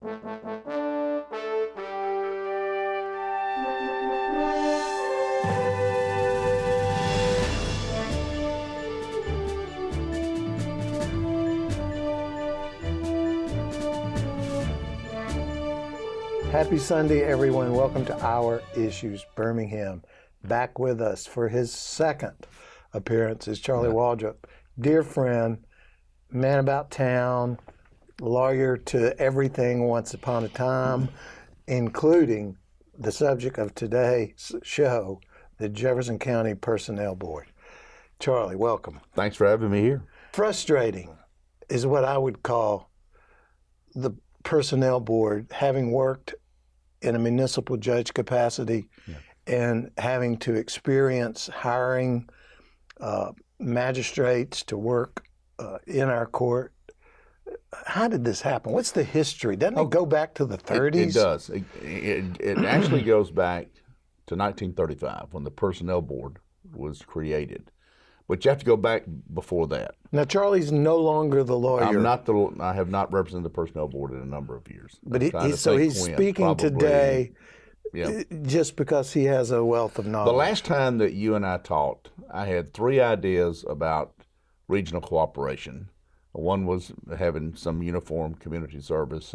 Happy Sunday, everyone. Welcome to Our Issues Birmingham. Back with us for his second appearance is Charlie Waldrep, dear friend, man about town, lawyer to everything once upon a time, including the subject of today's show, the Jefferson County Personnel Board. Charlie, welcome. Thanks for having me here. Frustrating is what I would call the Personnel Board, having worked in a municipal judge capacity and having to experience hiring magistrates to work in our court. How did this happen? What's the history? Doesn't it go back to the 30s? It does. It actually goes back to 1935 when the Personnel Board was created. But you have to go back before that. Now, Charlie's no longer the lawyer. I have not represented the Personnel Board in a number of years. But he's speaking today just because he has a wealth of knowledge. The last time that you and I talked, I had three ideas about regional cooperation. One was having some uniform community service.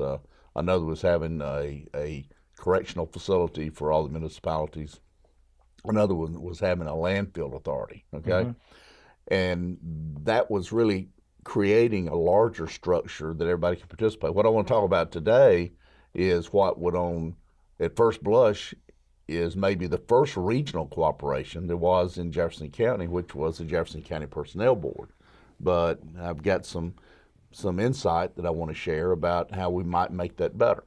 Another was having a correctional facility for all the municipalities. Another one was having a landfill authority, okay? Mm-hmm. And that was really creating a larger structure that everybody could participate. What I want to talk about today is what would, at first blush, is maybe the first regional cooperation there was in Jefferson County, which was the Jefferson County Personnel Board. But I've got some insight that I want to share about how we might make that better.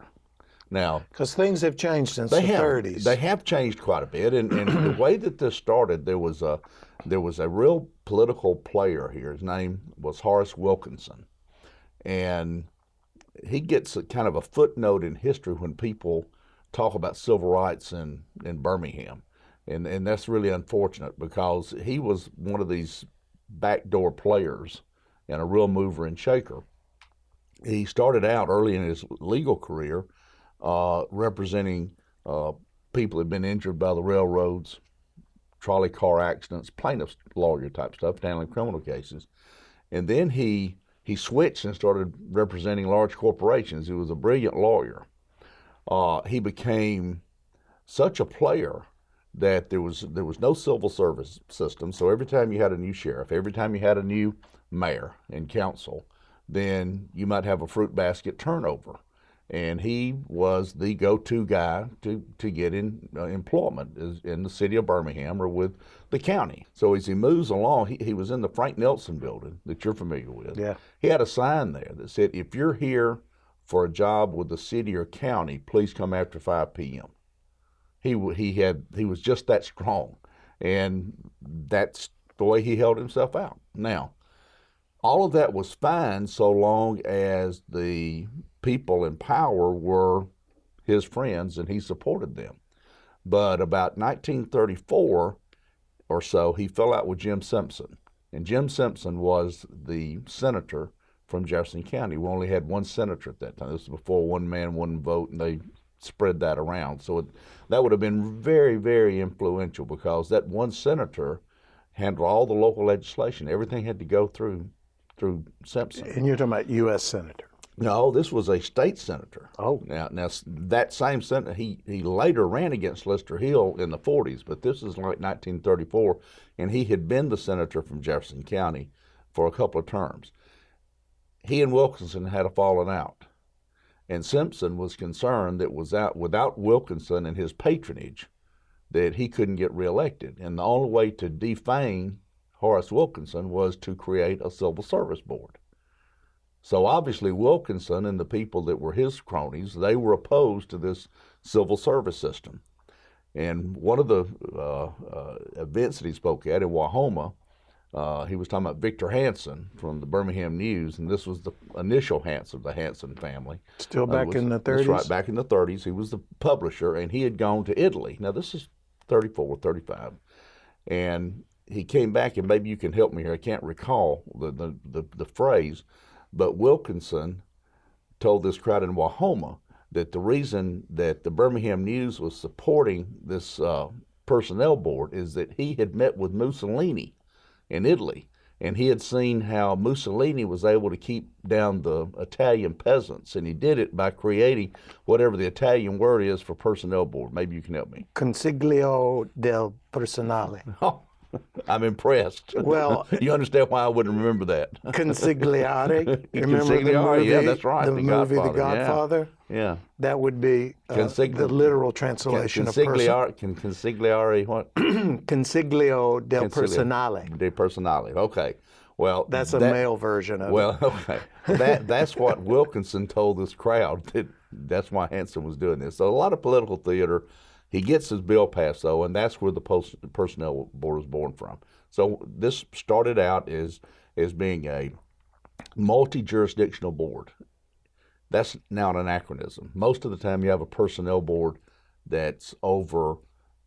Now, because things have changed since the 30s. They have changed quite a bit, and the way that this started, there was a real political player here. His name was Horace Wilkinson, and he gets a kind of a footnote in history when people talk about civil rights in Birmingham, and that's really unfortunate because he was one of these backdoor players and a real mover and shaker. He started out early in his legal career representing people who had been injured by the railroads, trolley car accidents, plaintiff's lawyer type stuff, handling criminal cases. And then he switched and started representing large corporations. He was a brilliant lawyer. He became such a player that there was no civil service system. So every time you had a new sheriff, every time you had a new mayor and council, then you might have a fruit basket turnover. And he was the go-to guy to get in employment in the city of Birmingham or with the county. So as he moves along, he was in the Frank Nelson building that you're familiar with. Yeah. He had a sign there that said, if you're here for a job with the city or county, please come after 5 p.m. He was just that strong, and that's the way he held himself out. Now, all of that was fine so long as the people in power were his friends and he supported them. But about 1934 or so, he fell out with Jim Simpson. And Jim Simpson was the senator from Jefferson County. We only had one senator at that time. This was before one man, one vote, and they spread that around. So that would have been very, very influential because that one senator handled all the local legislation. Everything had to go through Simpson. And you're talking about U.S. Senator? No, this was a state senator. Oh. Now that same senator, he later ran against Lester Hill in the 40s, but this is like 1934, and he had been the senator from Jefferson County for a couple of terms. He and Wilkinson had a falling out, and Simpson was concerned that without Wilkinson and his patronage, that he couldn't get reelected. And the only way to defang Horace Wilkinson was to create a civil service board. So obviously Wilkinson and the people that were his cronies, they were opposed to this civil service system. And one of the events that he spoke at in Wahoma, he was talking about Victor Hanson from the Birmingham News, and this was the initial Hanson of the Hanson family. Still back in the 30s? That's right, back in the 30s. He was the publisher, and he had gone to Italy. Now this is 34, 35. And he came back, and maybe you can help me here. I can't recall the phrase, but Wilkinson told this crowd in Wahoma that the reason that the Birmingham News was supporting this personnel board is that he had met with Mussolini in Italy, and he had seen how Mussolini was able to keep down the Italian peasants, and he did it by creating whatever the Italian word is for personnel board. Maybe you can help me. Consiglio del Personale. Oh, I'm impressed. Well, you understand why I wouldn't remember that. Consigliare. You remember the Consigliare, movie? yeah, that's right. The movie, The Godfather. Yeah. That would be the literal translation of person. Consigliare what? Consiglio del Personale. Del Personale. Okay. Well, that's a male version of it. Well, okay. That's what Wilkinson told this crowd. That's why Hanson was doing this. So a lot of political theater. He gets his bill passed, though, and that's where the personnel board was born from. So this started out as being a multi-jurisdictional board. That's now an anachronism. Most of the time you have a personnel board that's over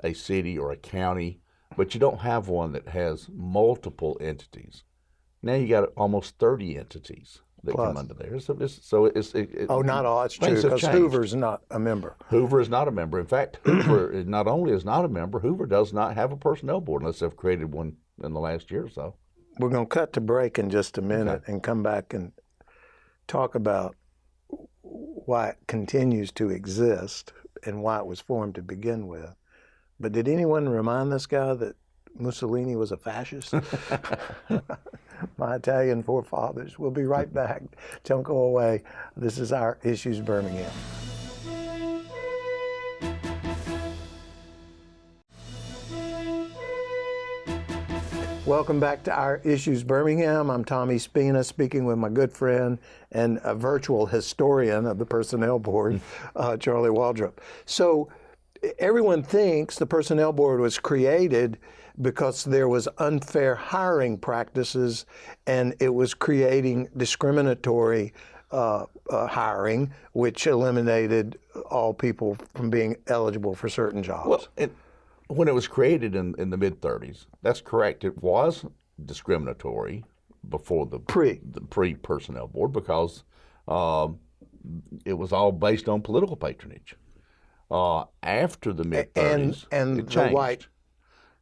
a city or a county, but you don't have one that has multiple entities. Now you got almost 30 entities that come under there. Not all. It's true, because Hoover's not a member. Hoover is not a member. In fact, Hoover not only is not a member, Hoover does not have a personnel board unless they've created one in the last year or so. We're going to cut to break in just a minute and come back and talk about why it continues to exist and why it was formed to begin with. But did anyone remind this guy that Mussolini was a fascist? My Italian forefathers. We'll be right back. Don't go away. This is Our Issues Birmingham. Welcome back to Our Issues Birmingham. I'm Tommy Spina, speaking with my good friend and a virtual historian of the Personnel Board, Charlie Waldrep. So everyone thinks the Personnel Board was created because there was unfair hiring practices and it was creating discriminatory hiring, which eliminated all people from being eligible for certain jobs. Well, when it was created in the mid-30s, that's correct. It was discriminatory before the pre-personnel board because it was all based on political patronage. After the mid-30s, and it changed.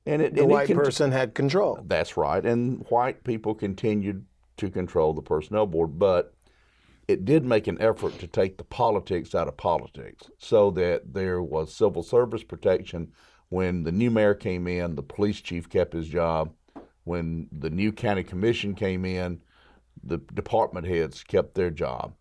The white person had control. That's right, and white people continued to control the personnel board, but it did make an effort to take the politics out of politics so that there was civil service protection. When the new mayor came in, the police chief kept his job. When the new county commission came in, the department heads kept their job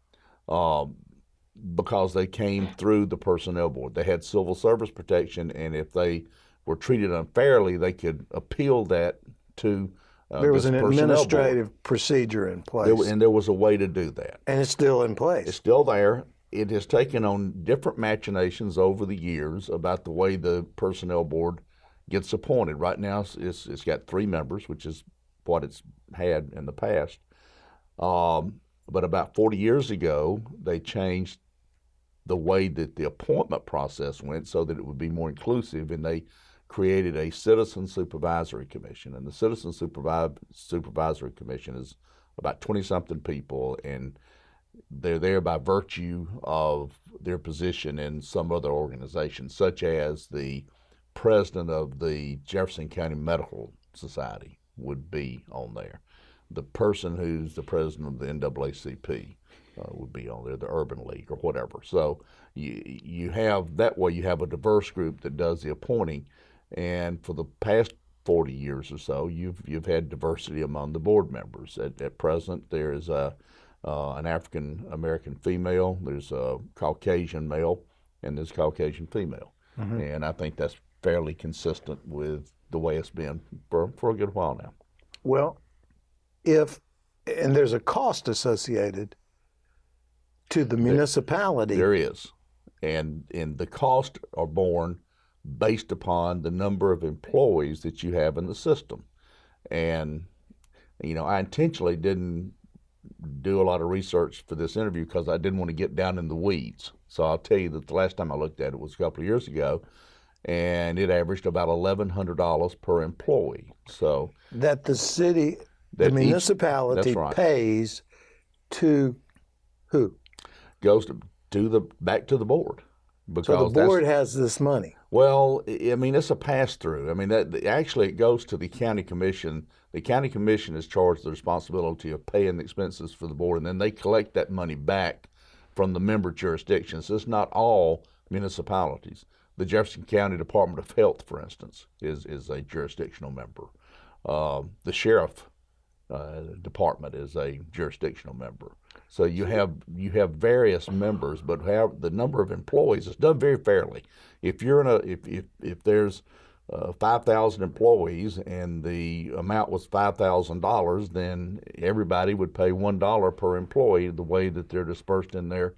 because they came through the personnel board. They had civil service protection, and if they were treated unfairly, they could appeal that to there was an administrative procedure in place. And there was a way to do that. And it's still in place. It's still there. It has taken on different machinations over the years about the way the personnel board gets appointed. Right now, it's got 3 members, which is what it's had in the past. But about 40 years ago, they changed the way that the appointment process went so that it would be more inclusive, and they created a Citizen Supervisory Commission. And the Citizen Supervisory Commission is about 20-something people, and they're there by virtue of their position in some other organization, such as the president of the Jefferson County Medical Society would be on there. The person who's the president of the NAACP would be on there, the Urban League or whatever. So you have, that way you have a diverse group that does the appointing. And for the past 40 years or so, you've had diversity among the board members. At present, there is an African American female, there's a Caucasian male, and there's Caucasian female. Mm-hmm. And I think that's fairly consistent with the way it's been for a good while now. Well, and there's a cost associated to the municipality. There is. And the costs are borne based upon the number of employees that you have in the system. And, I intentionally didn't do a lot of research for this interview because I didn't want to get down in the weeds. So I'll tell you that the last time I looked at it was a couple of years ago, and it averaged about $1,100 per employee. So that the city, the municipality pays to who? Goes to back to the board. So the board has this money. Well, I mean, it's a pass-through. I mean, actually it goes to the county commission. The county commission is charged with the responsibility of paying the expenses for the board, and then they collect that money back from the member jurisdictions. It's not all municipalities. The Jefferson County Department of Health, for instance, is a jurisdictional member. The sheriff department is a jurisdictional member. So you have various members, but the number of employees is done very fairly. If you're if there's 5,000 employees and the amount was $5,000, then everybody would pay $1 per employee the way that they're dispersed in their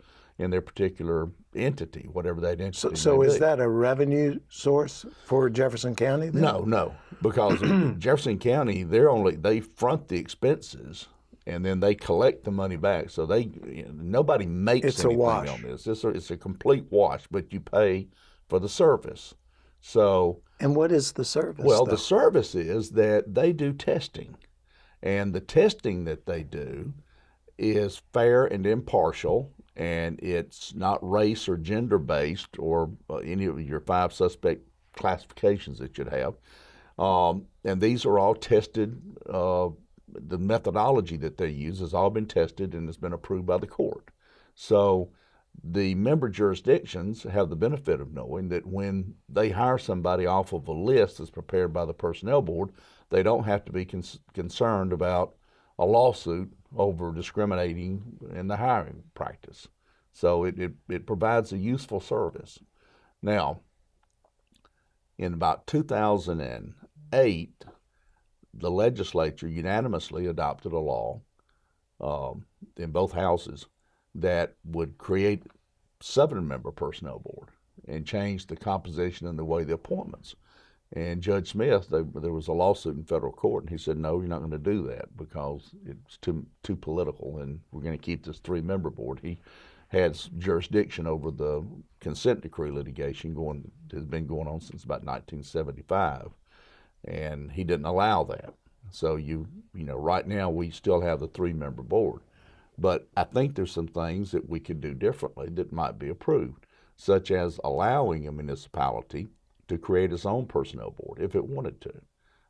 particular entity, whatever that entity. So is that a revenue source for Jefferson County then? No, because Jefferson County they front the expenses and then they collect the money back. So nobody makes anything on this. It's a complete wash, but you pay for the service. So. And what is the service? Well, the service is that they do testing, and the testing that they do is fair and impartial, and it's not race or gender based or any of your 5 suspect classifications that you'd have. And these are all tested. The methodology that they use has all been tested and has been approved by the court. So the member jurisdictions have the benefit of knowing that when they hire somebody off of a list that's prepared by the personnel board, they don't have to be concerned about a lawsuit over discriminating in the hiring practice. So it provides a useful service. Now, in about 2008, the legislature unanimously adopted a law in both houses that would create 7-member personnel board and change the composition and the way the appointments. And Judge Smith, there was a lawsuit in federal court, and he said, no, you're not going to do that because it's too political, and we're going to keep this 3-member board. He has jurisdiction over the consent decree litigation has been going on since about 1975, and he didn't allow that. So right now we still have the 3-member board. But I think there's some things that we could do differently that might be approved, such as allowing a municipality to create its own personnel board if it wanted to.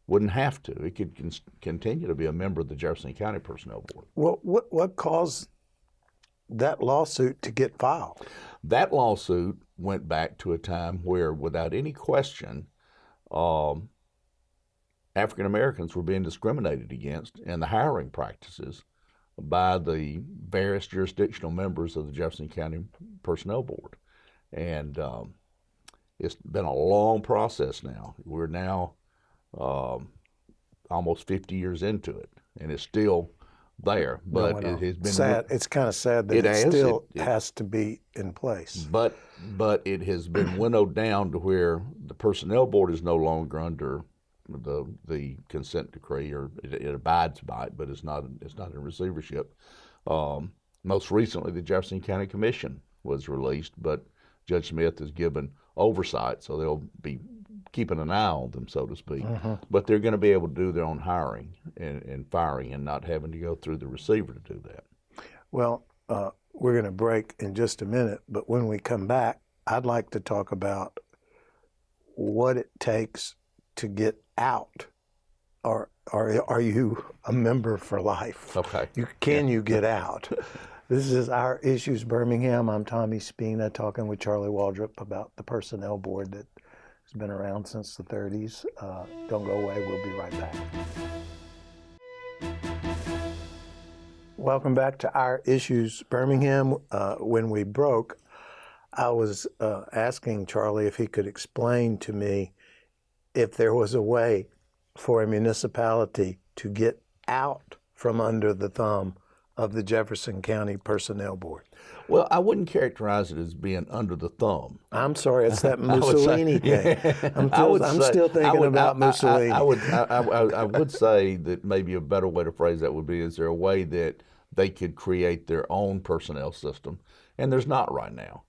Wouldn't have to. It could continue to be a member of the Jefferson County Personnel Board. Well, what caused that lawsuit to get filed? That lawsuit went back to a time where, without any question, African Americans were being discriminated against in the hiring practices by the various jurisdictional members of the Jefferson County Personnel Board. And it's been a long process now. We're now almost 50 years into it, and it's still there. But it has been sad. It's kind of sad that it still has to be in place. But it has been winnowed down to where the Personnel Board is no longer under the consent decree, or it abides by it, but it's not in receivership. Most recently, the Jefferson County Commission was released, but Judge Smith has given oversight, so they'll be keeping an eye on them, so to speak. But they're going to be able to do their own hiring and firing and not having to go through the receiver to do that. Well, we're going to break in just a minute, but when we come back, I'd like to talk about what it takes to get out. Or are you a member for life? Okay. Can you get out? This is Our Issues Birmingham. I'm Tommy Spina, talking with Charlie Waldrep about the personnel board that has been around since the 30s. Don't go away. We'll be right back. Welcome back to Our Issues Birmingham. When we broke, I was asking Charlie if he could explain to me if there was a way for a municipality to get out from under the thumb of the Jefferson County Personnel Board. Well, I wouldn't characterize it as being under the thumb. I'm sorry, it's that Mussolini thing. I'm still thinking about Mussolini. I would say that maybe a better way to phrase that would be, is there a way that they could create their own personnel system? And there's not right now.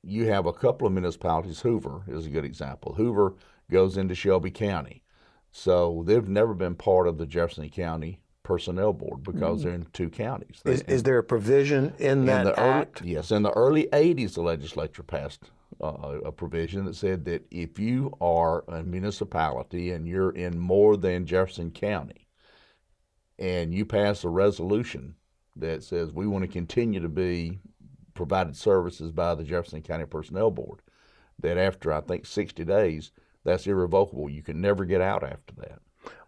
You have a couple of municipalities. Hoover is a good example. Hoover goes into Shelby County. So they've never been part of the Jefferson County personnel board because they're in two counties. Is there a provision in that act? Yes, in the early 80s, the legislature passed a provision that said that if you are a municipality and you're in more than Jefferson County, and you pass a resolution that says we want to continue to be provided services by the Jefferson County Personnel Board, that after, I think, 60 days, that's irrevocable. You can never get out after that.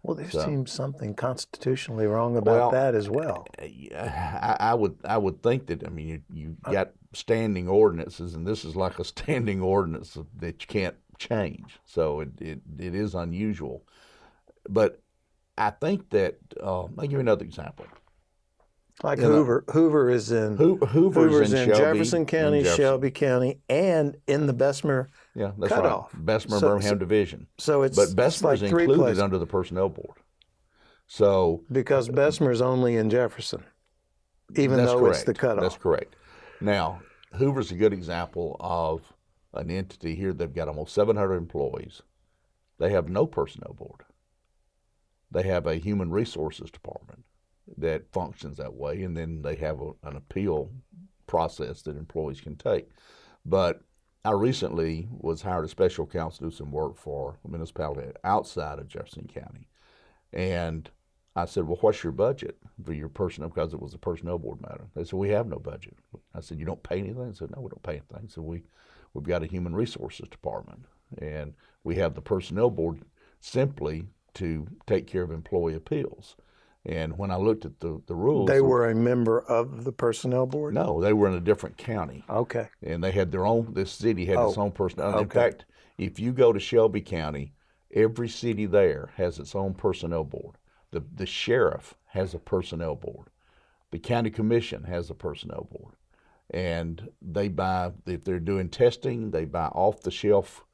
Well, there seems something constitutionally wrong about that as well. I would think that, I mean, you got standing ordinances, and this is like a standing ordinance that you can't change. So it is unusual. But I think that, I'll give you another example. Like Hoover is in Hoover's in Jefferson County, Shelby County, and in the Bessemer cutoff. Right. Bessemer Birmingham division. So it's but Bessemer is like included under the personnel board. So because Bessemer's only in Jefferson, even though correct. It's the cutoff. That's correct. Now Hoover's a good example of an entity here. They've got almost 700 employees. They have no personnel board. They have a human resources department that functions that way, and then they have an appeal process that employees can take. But I recently was hired as special counsel to do some work for a municipality outside of Jefferson County, and I said, well, what's your budget for your personnel, because it was a personnel board matter. They said, we have no budget. I said, you don't pay anything? I said, no, we don't pay anything. So we've got a human resources department, and we have the personnel board simply to take care of employee appeals. And when I looked at the rules... They were a member of the personnel board? No, they were in a different county. Okay. And they had their own, this city had its own personnel. Okay. In fact, if you go to Shelby County, every city there has its own personnel board. The sheriff has a personnel board. The county commission has a personnel board. And they buy, if they're doing testing, they buy off-the-shelf,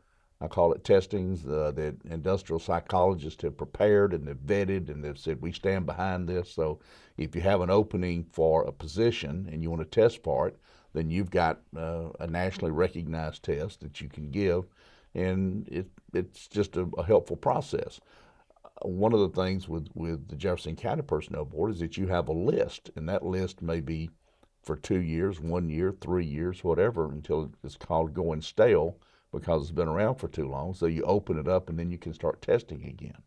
I call it testings, that industrial psychologists have prepared and they've vetted and they've said, we stand behind this. So if you have an opening for a position and you want to test for it, then you've got a nationally recognized test that you can give, and it's just a helpful process. One of the things with the Jefferson County Personnel Board is that you have a list, and that list may be for 2 years, 1 year, 3 years, whatever, until it's called going stale, because it's been around for too long. So you open it up, and then you can start testing again.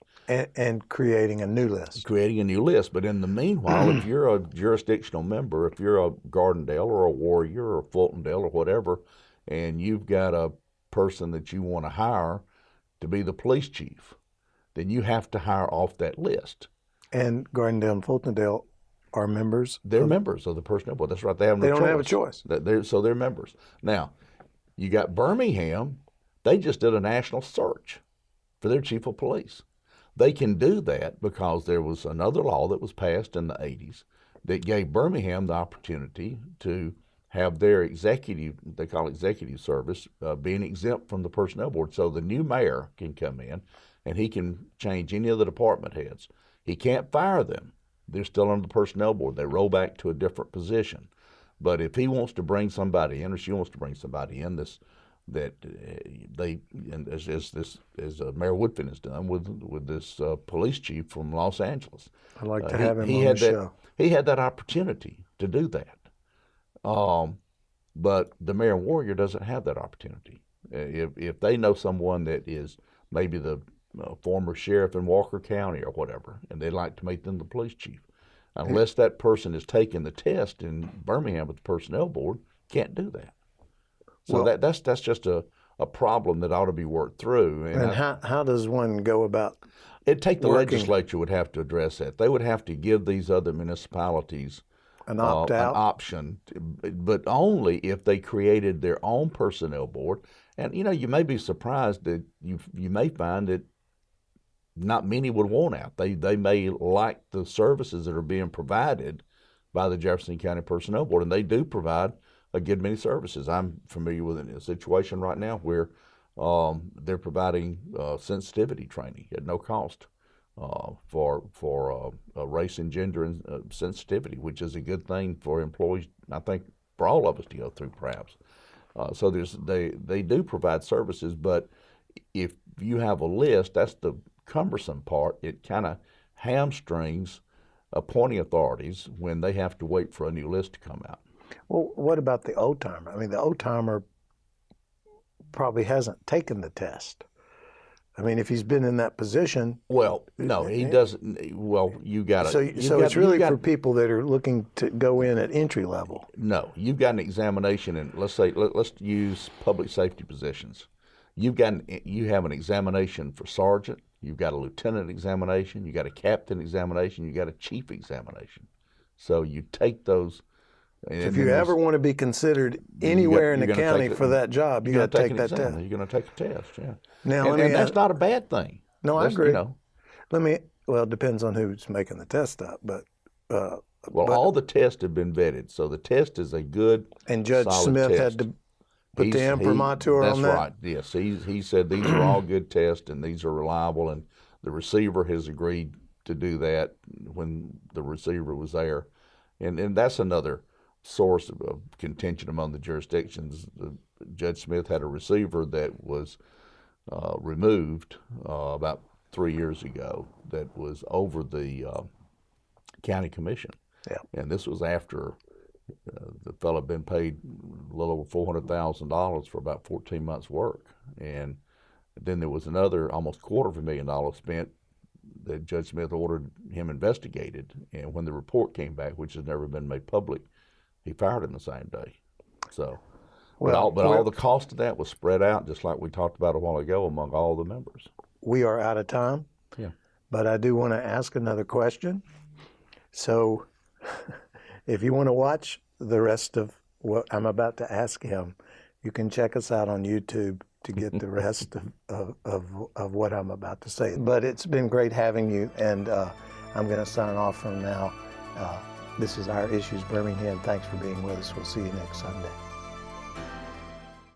And creating a new list. Creating a new list. But in the meanwhile, if you're a jurisdictional member, if you're a Gardendale or a Warrior or a Fultondale or whatever, and you've got a person that you want to hire to be the police chief, then you have to hire off that list. And Gardendale and Fultondale are members? They're members of the personnel board. That's right. They don't have a choice. So they're members. Now, you got Birmingham. They just did a national search for their chief of police. They can do that because there was another law that was passed in the 80s that gave Birmingham the opportunity to have their executive, they call it executive service, being exempt from the personnel board. So the new mayor can come in and he can change any of the department heads. He can't fire them. They're still under the personnel board. They roll back to a different position. But if he wants to bring somebody in, or she wants to bring somebody in, as Mayor Woodfin has done with this police chief from Los Angeles. I'd like to have him on the show. He had that opportunity to do that. But the Mayor and Warrior doesn't have that opportunity. If they know someone that is maybe the former sheriff in Walker County or whatever, and they'd like to make them the police chief, unless that person has taken the test in Birmingham with the personnel board, can't do that. So that's just a problem that ought to be worked through. And how does one go about it'd take the legislature would have to address that. They would have to give these other municipalities an opt-out option, but only if they created their own personnel board. And, you may be surprised that you may find that not many would want out. They may like the services that are being provided by the Jefferson County Personnel Board, and they do provide a good many services. I'm familiar with a situation right now where they're providing sensitivity training at no cost for race and gender and sensitivity, which is a good thing for employees, I think, for all of us to go through, perhaps. So they do provide services, but if you have a list, that's the cumbersome part. It kind of hamstrings appointing authorities when they have to wait for a new list to come out. Well, what about the old timer? I mean, the old timer probably hasn't taken the test. I mean, if he's been in that position. Well, no, he doesn't. Well, you got to. So it's really for people that are looking to go in at entry level. No, you've got an examination, and let's use public safety positions. You have an examination for sergeant. You've got a lieutenant examination. You got a captain examination. You got a chief examination. So you take those. So if you ever want to be considered anywhere in the county for that job, you got to take that test. You're going to take a test, yeah. Now, and that's not a bad thing. No, I agree. Well, it depends on who's making the test up, but. All the tests have been vetted, so the test is a good, and Judge Smith test. Had to put the imprimatur on that? That's right, yes. He said these are all good tests and these are reliable, and the receiver has agreed to do that when the receiver was there. And that's another source of contention among the jurisdictions. Judge Smith had a receiver that was removed about 3 years ago that was over the county commission. Yeah. And this was after the fellow had been paid a little over $400,000 for about 14 months' work. And then there was another almost $250,000 spent that Judge Smith ordered him investigated. And when the report came back, which has never been made public, he fired him the same day. So, but all the cost of that was spread out, just like we talked about a while ago, among all the members. We are out of time. Yeah. But I do want to ask another question. So if you want to watch the rest of what I'm about to ask him, you can check us out on YouTube to get the rest of what I'm about to say. But it's been great having you, and I'm going to sign off from now. This is Our Issues Birmingham. Thanks for being with us. We'll see you next Sunday.